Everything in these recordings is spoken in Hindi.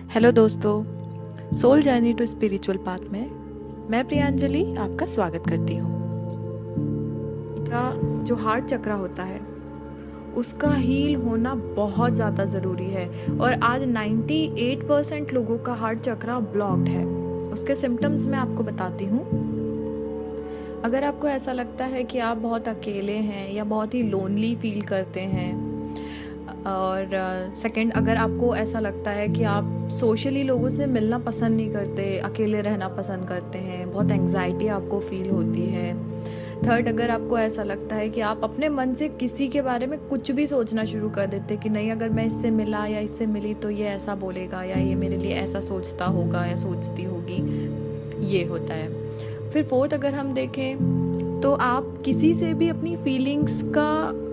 हेलो दोस्तों, soul journey to spiritual path में मैं प्रियांजलि आपका स्वागत करती हूँ। जो हार्ट चक्रा होता है उसका हील होना बहुत ज़्यादा ज़रूरी है और आज 98% लोगों का हार्ट चक्रा ब्लॉक्ड है। उसके सिम्टम्स मैं आपको बताती हूँ। अगर आपको ऐसा लगता है कि आप बहुत अकेले हैं या बहुत ही लोनली फील करते हैं, और सेकंड, अगर आपको ऐसा लगता है कि आप सोशली लोगों से मिलना पसंद नहीं करते, अकेले रहना पसंद करते हैं, बहुत एंग्जाइटी आपको फील होती है। थर्ड, अगर आपको ऐसा लगता है कि आप अपने मन से किसी के बारे में कुछ भी सोचना शुरू कर देते कि नहीं, अगर मैं इससे मिला या इससे मिली तो ये ऐसा बोलेगा या ये मेरे लिए ऐसा सोचता होगा या सोचती होगी, ये होता है। फिर फोर्थ, अगर हम देखें तो आप किसी से भी अपनी फीलिंग्स का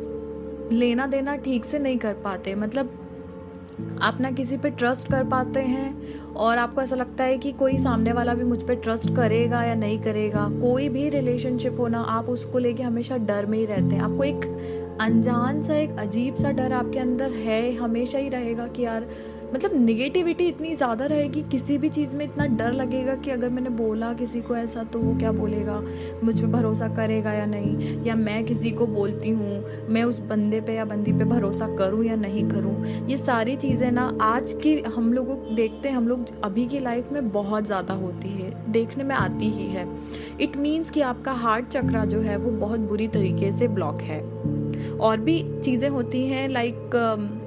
लेना देना ठीक से नहीं कर पाते। मतलब आप ना किसी पे ट्रस्ट कर पाते हैं और आपको ऐसा लगता है कि कोई सामने वाला भी मुझ पे ट्रस्ट करेगा या नहीं करेगा। कोई भी रिलेशनशिप हो ना, आप उसको लेके हमेशा डर में ही रहते हैं। आपको एक अनजान सा, एक अजीब सा डर आपके अंदर है, हमेशा ही रहेगा कि यार, मतलब निगेटिविटी इतनी ज़्यादा रहेगी, किसी भी चीज़ में इतना डर लगेगा कि अगर मैंने बोला किसी को ऐसा तो वो क्या बोलेगा, मुझ पे भरोसा करेगा या नहीं, या मैं किसी को बोलती हूँ मैं उस बंदे पे या बंदी पे भरोसा करूँ या नहीं करूँ। ये सारी चीज़ें ना आज की हम लोगों को देखते हैं, हम लोग अभी की लाइफ में बहुत ज़्यादा होती है, देखने में आती ही है। इट मीन्स कि आपका हार्ट चक्रा जो है वो बहुत बुरी तरीके से ब्लॉक है। और भी चीज़ें होती हैं, लाइक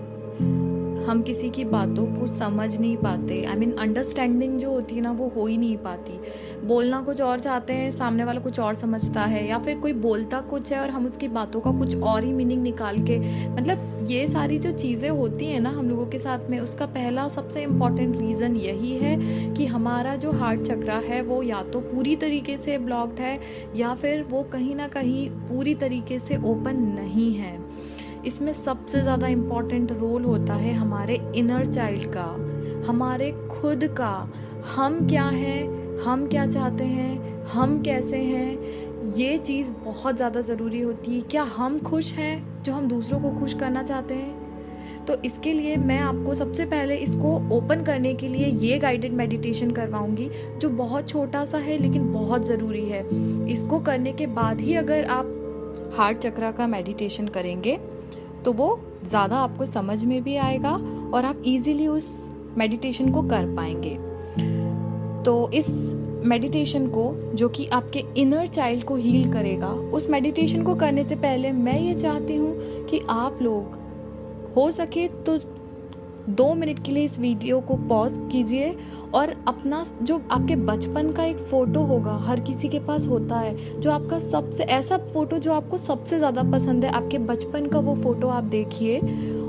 हम किसी की बातों को समझ नहीं पाते। आई मीन अंडरस्टैंडिंग जो होती है ना, वो हो ही नहीं पाती। बोलना कुछ और चाहते हैं, सामने वाला कुछ और समझता है, या फिर कोई बोलता कुछ है और हम उसकी बातों का कुछ और ही मीनिंग निकाल के, मतलब ये सारी जो चीज़ें होती हैं ना हम लोगों के साथ में, उसका पहला सबसे इम्पॉर्टेंट रीज़न यही है कि हमारा जो हार्ट चक्रा है वो या तो पूरी तरीके से ब्लॉक्ड है या फिर वो कहीं ना कहीं पूरी तरीके से ओपन नहीं है। इसमें सबसे ज़्यादा इम्पॉर्टेंट रोल होता है हमारे इनर चाइल्ड का, हमारे खुद का। हम क्या हैं, हम क्या चाहते हैं, हम कैसे हैं, ये चीज़ बहुत ज़्यादा ज़रूरी होती है। क्या हम खुश हैं जो हम दूसरों को खुश करना चाहते हैं? तो इसके लिए मैं आपको सबसे पहले इसको ओपन करने के लिए ये गाइडेड मेडिटेशन करवाऊंगी, जो बहुत छोटा सा है लेकिन बहुत ज़रूरी है। इसको करने के बाद ही अगर आप हार्ट चक्रा का मेडिटेशन करेंगे तो वो ज़्यादा आपको समझ में भी आएगा और आप इजीली उस मेडिटेशन को कर पाएंगे। तो इस मेडिटेशन को, जो कि आपके इनर चाइल्ड को हील करेगा, उस मेडिटेशन को करने से पहले मैं ये चाहती हूँ कि आप लोग हो सके तो 2 मिनट के लिए इस वीडियो को पॉज कीजिए और अपना जो आपके बचपन का एक फ़ोटो होगा, हर किसी के पास होता है, जो आपका सबसे ऐसा फ़ोटो जो आपको सबसे ज़्यादा पसंद है, आपके बचपन का वो फ़ोटो आप देखिए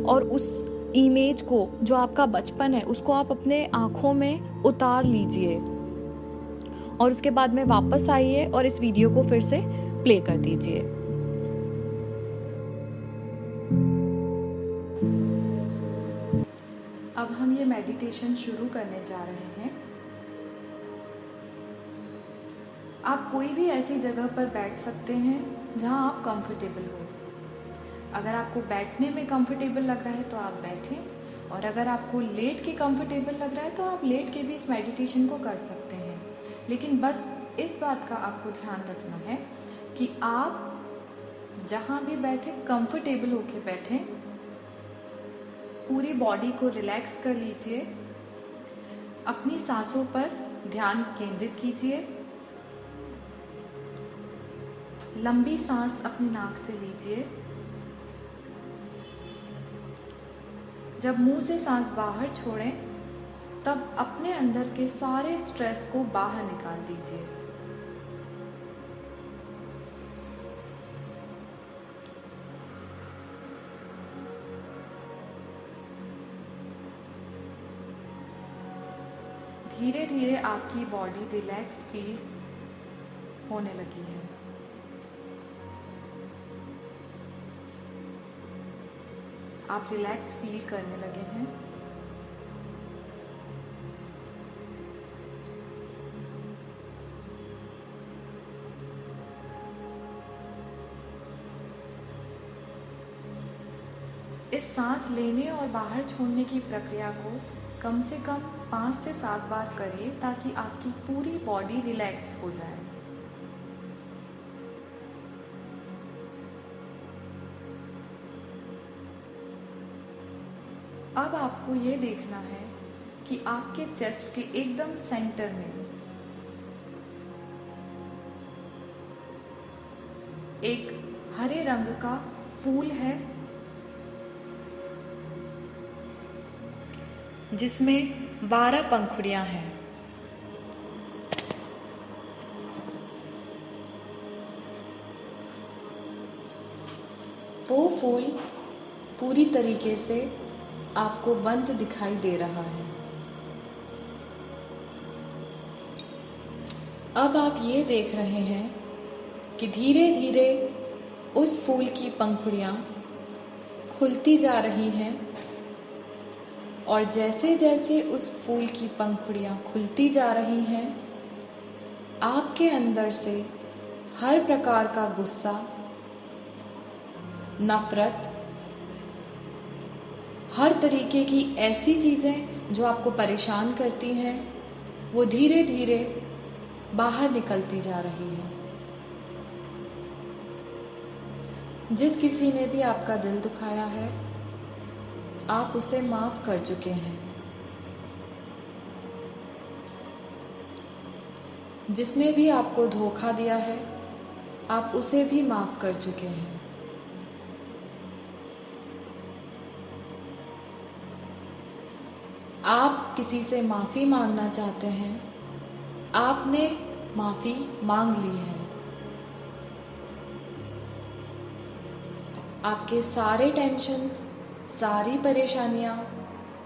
और उस इमेज को, जो आपका बचपन है, उसको आप अपने आँखों में उतार लीजिए और उसके बाद में वापस आइए और इस वीडियो को फिर से प्ले कर दीजिए। अब हम ये मेडिटेशन शुरू करने जा रहे हैं। आप कोई भी ऐसी जगह पर बैठ सकते हैं जहां आप कंफर्टेबल हो। अगर आपको बैठने में कंफर्टेबल लग रहा है तो आप बैठें, और अगर आपको लेट के कंफर्टेबल लग रहा है तो आप लेट के भी इस मेडिटेशन को कर सकते हैं। लेकिन बस इस बात का आपको ध्यान रखना है कि आप जहां भी बैठे कंफर्टेबल होके बैठें। पूरी बॉडी को रिलैक्स कर लीजिए, अपनी सांसों पर ध्यान केंद्रित कीजिए। लंबी सांस अपनी नाक से लीजिए। जब मुंह से सांस बाहर छोड़ें तब अपने अंदर के सारे स्ट्रेस को बाहर निकाल दीजिए। धीरे धीरे आपकी बॉडी रिलैक्स फील होने लगी है। आप रिलैक्स फील करने लगे हैं। इस सांस लेने और बाहर छोड़ने की प्रक्रिया को कम से कम 5 से 7 बार करें ताकि आपकी पूरी बॉडी रिलैक्स हो जाए। अब आपको ये देखना है कि आपके चेस्ट के एकदम सेंटर में एक हरे रंग का फूल है जिसमें 12 पंखुड़ियां हैं। वो फूल पूरी तरीके से आपको बंद दिखाई दे रहा है। अब आप ये देख रहे हैं कि धीरे धीरे उस फूल की पंखुड़ियां खुलती जा रही हैं और जैसे जैसे उस फूल की पंखुड़ियां खुलती जा रही हैं, आपके अंदर से हर प्रकार का गुस्सा, नफरत, हर तरीके की ऐसी चीज़ें जो आपको परेशान करती हैं, वो धीरे धीरे बाहर निकलती जा रही है। जिस किसी ने भी आपका दिल दुखाया है, आप उसे माफ कर चुके हैं। जिसने भी आपको धोखा दिया है, आप उसे भी माफ कर चुके हैं। आप किसी से माफ़ी मांगना चाहते हैं, आपने माफ़ी मांग ली है। आपके सारे टेंशन्स, सारी परेशानियां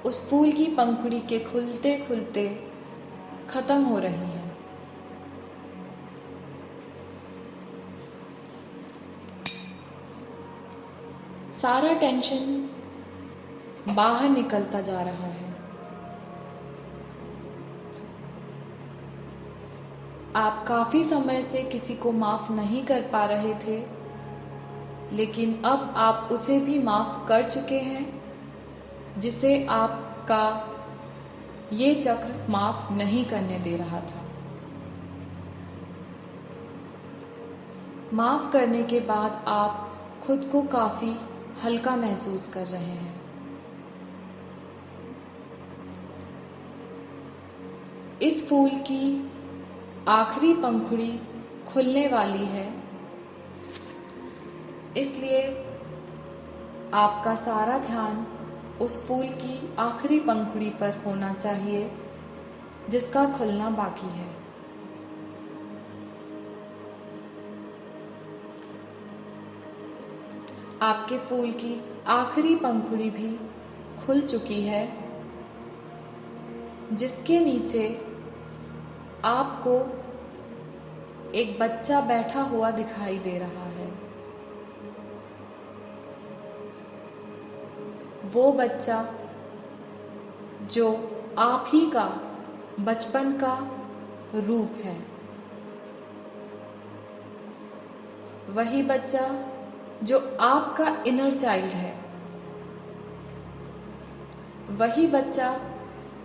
उस फूल की पंखुड़ी के खुलते खुलते खत्म हो रही हैं। सारा टेंशन बाहर निकलता जा रहा है। आप काफी समय से किसी को माफ नहीं कर पा रहे थे, लेकिन अब आप उसे भी माफ कर चुके हैं, जिसे आपका ये चक्र माफ नहीं करने दे रहा था। माफ करने के बाद आप खुद को काफी हल्का महसूस कर रहे हैं। इस फूल की आखिरी पंखुड़ी खुलने वाली है, इसलिए आपका सारा ध्यान उस फूल की आखिरी पंखुड़ी पर होना चाहिए जिसका खुलना बाकी है। आपके फूल की आखिरी पंखुड़ी भी खुल चुकी है, जिसके नीचे आपको एक बच्चा बैठा हुआ दिखाई दे रहा है। वो बच्चा जो आप ही का बचपन का रूप है, वही बच्चा जो आपका इनर चाइल्ड है, वही बच्चा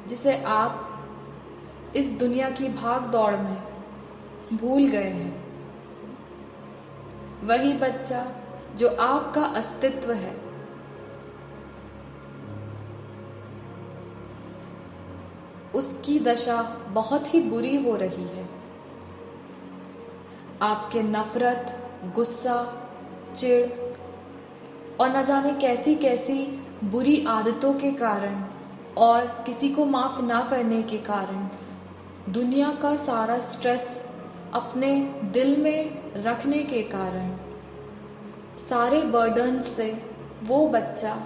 जिसे आप इस दुनिया की भाग दौड़ में भूल गए हैं, वही बच्चा जो आपका अस्तित्व है। उसकी दशा बहुत ही बुरी हो रही है। आपके नफरत, गुस्सा, चिढ़ और न जाने कैसी कैसी बुरी आदतों के कारण और किसी को माफ ना करने के कारण दुनिया का सारा स्ट्रेस अपने दिल में रखने के कारण सारे बर्डन से वो बच्चा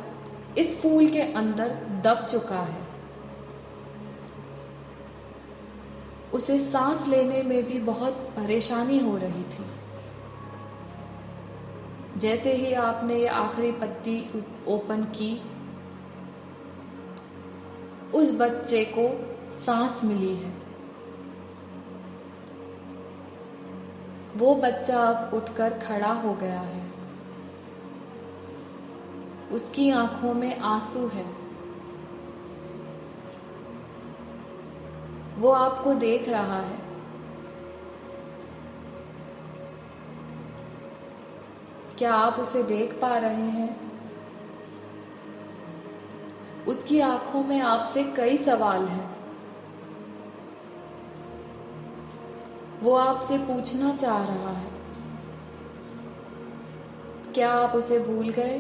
इस फूल के अंदर दब चुका है। उसे सांस लेने में भी बहुत परेशानी हो रही थी। जैसे ही आपने ये आखिरी पत्ती ओपन की, उस बच्चे को सांस मिली है। वो बच्चा अब उठकर खड़ा हो गया है। उसकी आंखों में आंसू है। वो आपको देख रहा है। क्या आप उसे देख पा रहे हैं? उसकी आंखों में आपसे कई सवाल हैं। वो आपसे पूछना चाह रहा है। क्या आप उसे भूल गए?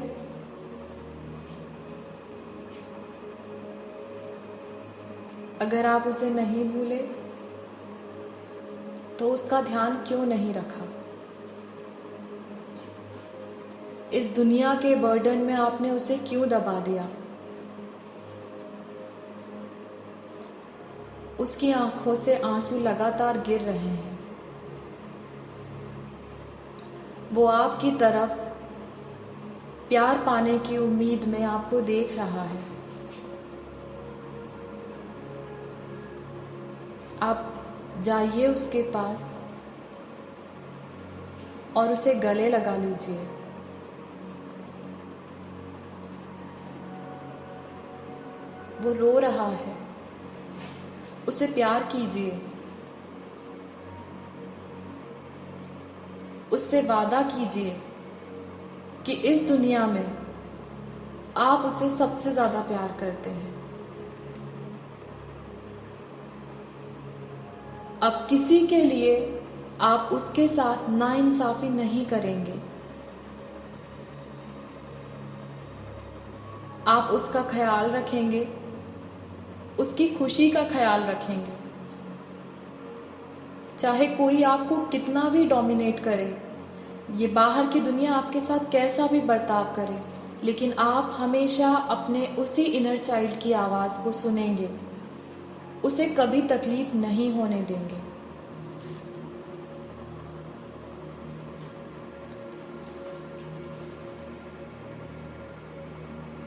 अगर आप उसे नहीं भूले तो उसका ध्यान क्यों नहीं रखा? इस दुनिया के बर्डन में आपने उसे क्यों दबा दिया? उसकी आंखों से आंसू लगातार गिर रहे हैं। वो आपकी तरफ प्यार पाने की उम्मीद में आपको देख रहा है। आप जाइए उसके पास और उसे गले लगा लीजिए। वो रो रहा है, उसे प्यार कीजिए। उससे वादा कीजिए कि इस दुनिया में आप उसे सबसे ज्यादा प्यार करते हैं। अब किसी के लिए आप उसके साथ नाइंसाफी नहीं करेंगे। आप उसका ख्याल रखेंगे, उसकी खुशी का ख्याल रखेंगे। चाहे कोई आपको कितना भी डोमिनेट करे, ये बाहर की दुनिया आपके साथ कैसा भी बर्ताव करे, लेकिन आप हमेशा अपने उसी इनर चाइल्ड की आवाज को सुनेंगे। उसे कभी तकलीफ नहीं होने देंगे।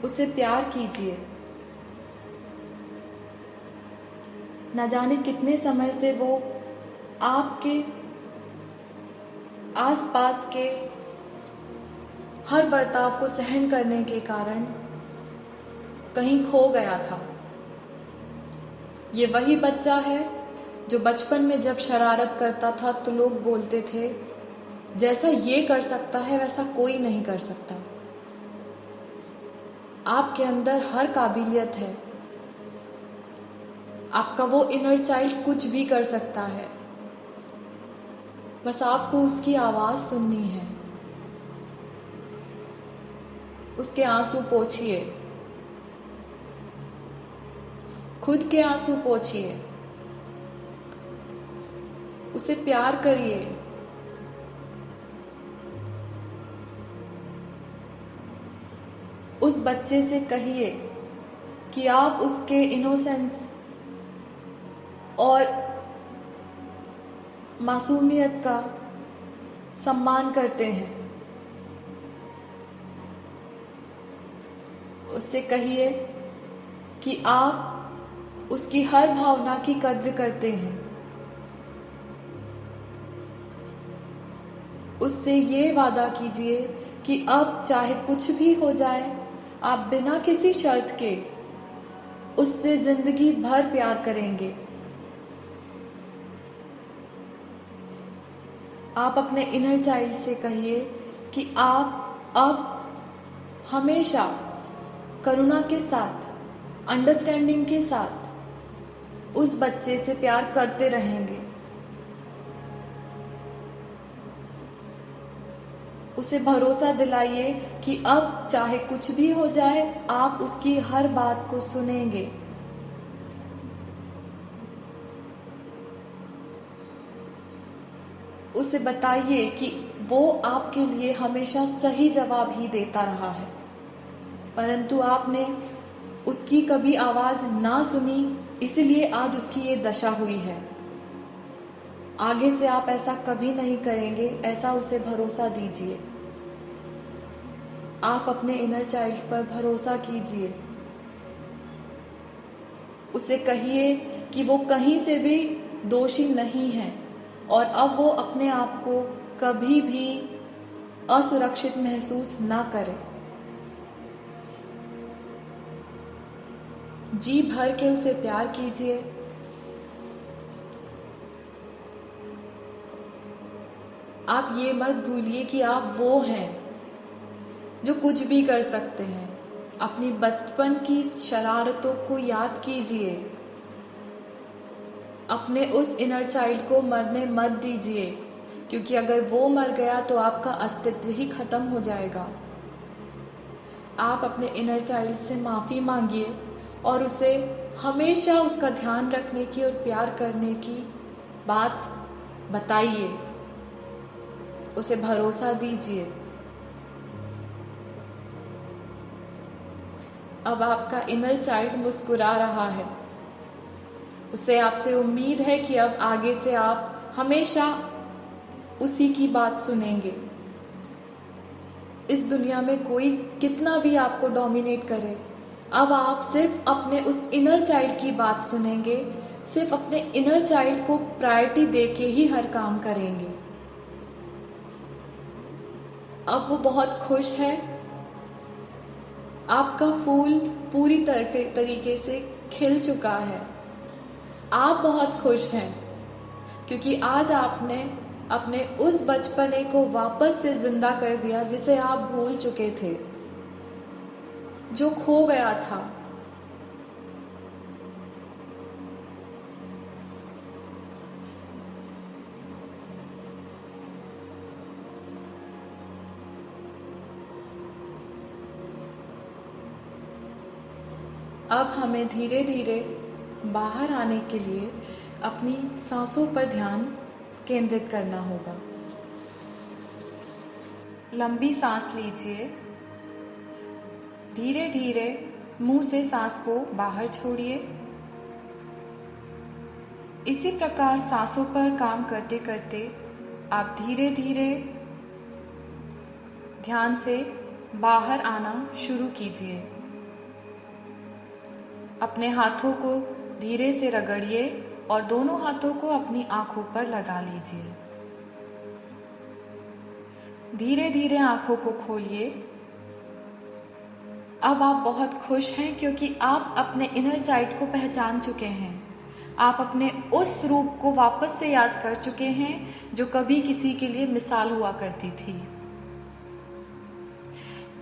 उसे प्यार कीजिए। न जाने कितने समय से वो आपके आसपास के हर बर्ताव को सहन करने के कारण कहीं खो गया था। ये वही बच्चा है जो बचपन में जब शरारत करता था तो लोग बोलते थे, जैसा ये कर सकता है वैसा कोई नहीं कर सकता। आपके अंदर हर काबिलियत है। आपका वो इनर चाइल्ड कुछ भी कर सकता है। बस आपको उसकी आवाज सुननी है। उसके आंसू पोंछिए, खुद के आंसू पोंछिए। उसे प्यार करिए। उस बच्चे से कहिए कि आप उसके इनोसेंस और मासूमियत का सम्मान करते हैं। उससे कहिए कि आप उसकी हर भावना की कद्र करते हैं। उससे ये वादा कीजिए कि अब चाहे कुछ भी हो जाए, आप बिना किसी शर्त के उससे जिंदगी भर प्यार करेंगे। आप अपने इनर चाइल्ड से कहिए कि आप अब हमेशा करुणा के साथ, अंडरस्टैंडिंग के साथ उस बच्चे से प्यार करते रहेंगे। उसे भरोसा दिलाइए कि अब चाहे कुछ भी हो जाए, आप उसकी हर बात को सुनेंगे। उसे बताइए कि वो आपके लिए हमेशा सही जवाब ही देता रहा है, परंतु आपने उसकी कभी आवाज ना सुनी, इसलिए आज उसकी ये दशा हुई है। आगे से आप ऐसा कभी नहीं करेंगे, ऐसा उसे भरोसा दीजिए। आप अपने इनर चाइल्ड पर भरोसा कीजिए। उसे कहिए कि वो कहीं से भी दोषी नहीं है और अब वो अपने आप को कभी भी असुरक्षित महसूस ना करे। जी भर के उसे प्यार कीजिए। आप ये मत भूलिए कि आप वो हैं जो कुछ भी कर सकते हैं। अपनी बचपन की शरारतों को याद कीजिए। अपने उस इनर चाइल्ड को मरने मत दीजिए, क्योंकि अगर वो मर गया तो आपका अस्तित्व ही खत्म हो जाएगा। आप अपने इनर चाइल्ड से माफ़ी मांगिए और उसे हमेशा उसका ध्यान रखने की और प्यार करने की बात बताइए, उसे भरोसा दीजिए। अब आपका इनर चाइल्ड मुस्कुरा रहा है। उसे आपसे उम्मीद है कि अब आगे से आप हमेशा उसी की बात सुनेंगे। इस दुनिया में कोई कितना भी आपको डोमिनेट करे, अब आप सिर्फ अपने उस इनर चाइल्ड की बात सुनेंगे, सिर्फ अपने इनर चाइल्ड को प्रायोरिटी देके ही हर काम करेंगे। अब वो बहुत खुश है। आपका फूल पूरी तरीके से खिल चुका है। आप बहुत खुश हैं क्योंकि आज आपने अपने उस बचपने को वापस से जिंदा कर दिया जिसे आप भूल चुके थे, जो खो गया था। अब हमें धीरे धीरे बाहर आने के लिए अपनी सांसों पर ध्यान केंद्रित करना होगा। लंबी सांस लीजिए। धीरे धीरे मुंह से सांस को बाहर छोड़िए। इसी प्रकार सांसों पर काम करते करते आप धीरे धीरे ध्यान से बाहर आना शुरू कीजिए। अपने हाथों को धीरे से रगड़िए और दोनों हाथों को अपनी आंखों पर लगा लीजिए। धीरे धीरे आंखों को खोलिए। अब आप बहुत खुश हैं क्योंकि आप अपने इनर चाइल्ड को पहचान चुके हैं। आप अपने उस रूप को वापस से याद कर चुके हैं जो कभी किसी के लिए मिसाल हुआ करती थी।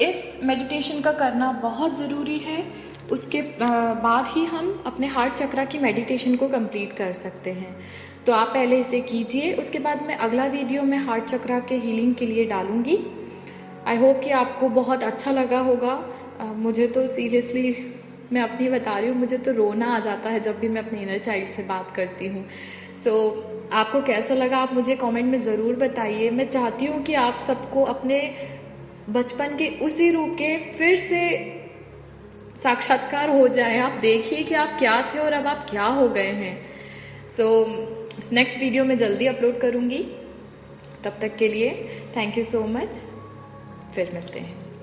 इस मेडिटेशन का करना बहुत ज़रूरी है। उसके बाद ही हम अपने हार्ट चक्रा की मेडिटेशन को कंप्लीट कर सकते हैं। तो आप पहले इसे कीजिए, उसके बाद मैं अगला वीडियो में हार्ट चक्रा के हीलिंग के लिए डालूंगी। आई होप कि आपको बहुत अच्छा लगा होगा। मुझे तो सीरियसली मैं अपनी बता रही हूँ, मुझे तो रोना आ जाता है जब भी मैं अपने इनर चाइल्ड से बात करती हूँ। सो आपको कैसा लगा आप मुझे कमेंट में ज़रूर बताइए। मैं चाहती हूँ कि आप सबको अपने बचपन के उसी रूप के फिर से साक्षात्कार हो जाए। आप देखिए कि आप क्या थे और अब आप क्या हो गए हैं। सो नेक्स्ट वीडियो में जल्दी अपलोड करूँगी। तब तक के लिए थैंक यू सो मच। फिर मिलते हैं।